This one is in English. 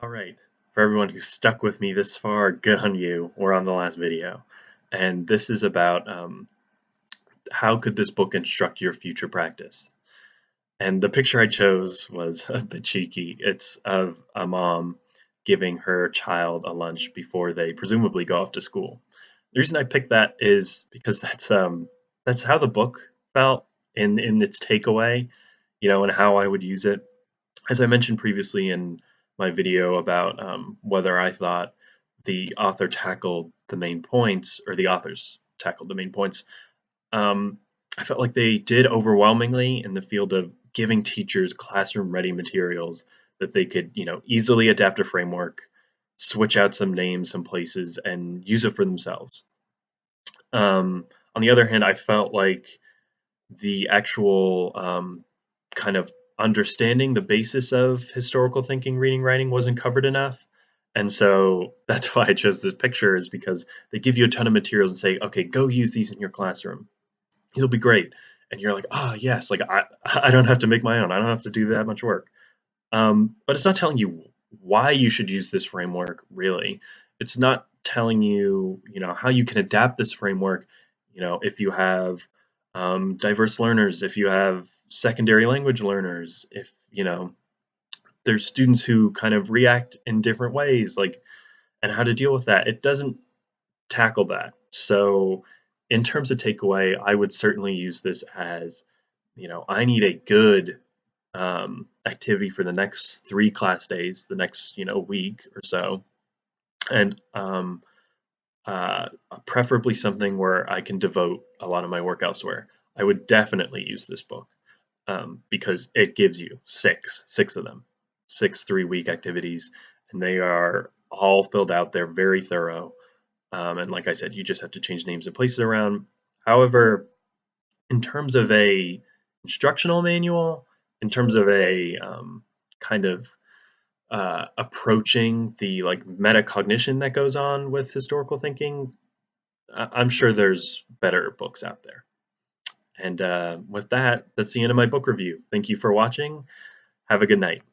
All right, for everyone who stuck with me this far, good on you. We're on the last video. And this is about how could this book instruct your future practice? And the picture I chose was a bit cheeky. It's of a mom giving her child a lunch before they presumably go off to school. The reason I picked that is because that's how the book felt in its takeaway, and how I would use it. As I mentioned previously in my video about whether I thought the author tackled the main points or the authors tackled the main points, um, I felt like they did overwhelmingly in the field of giving teachers classroom ready materials that they could, easily adapt a framework, switch out some names, some places, and use it for themselves. On the other hand, I felt like the actual kind of understanding the basis of historical thinking, reading, writing wasn't covered enough. And so that's why I chose this picture, is because they give you a ton of materials and say, okay, go use these in your classroom. These will be great. And you're like, oh, yes, like I don't have to make my own. I don't have to do that much work. But it's not telling you why you should use this framework, really. It's not telling you, how you can adapt this framework, if you have diverse learners, if you have secondary language learners, if, there's students who kind of react in different ways, like, and how to deal with that. It doesn't tackle that. So, in terms of takeaway, I would certainly use this as, I need a good activity for the next 3 class days, the next week or so, and preferably something where I can devote a lot of my work elsewhere. I would definitely use this book because it gives you six of them, 6 3-week activities, and they are all filled out. They're very thorough, and like I said, you just have to change names and places around. However, in terms of a instructional manual, in terms of a kind of approaching the like metacognition that goes on with historical thinking, I'm sure there's better books out there. And with that, that's the end of my book review. Thank you for watching. Have a good night.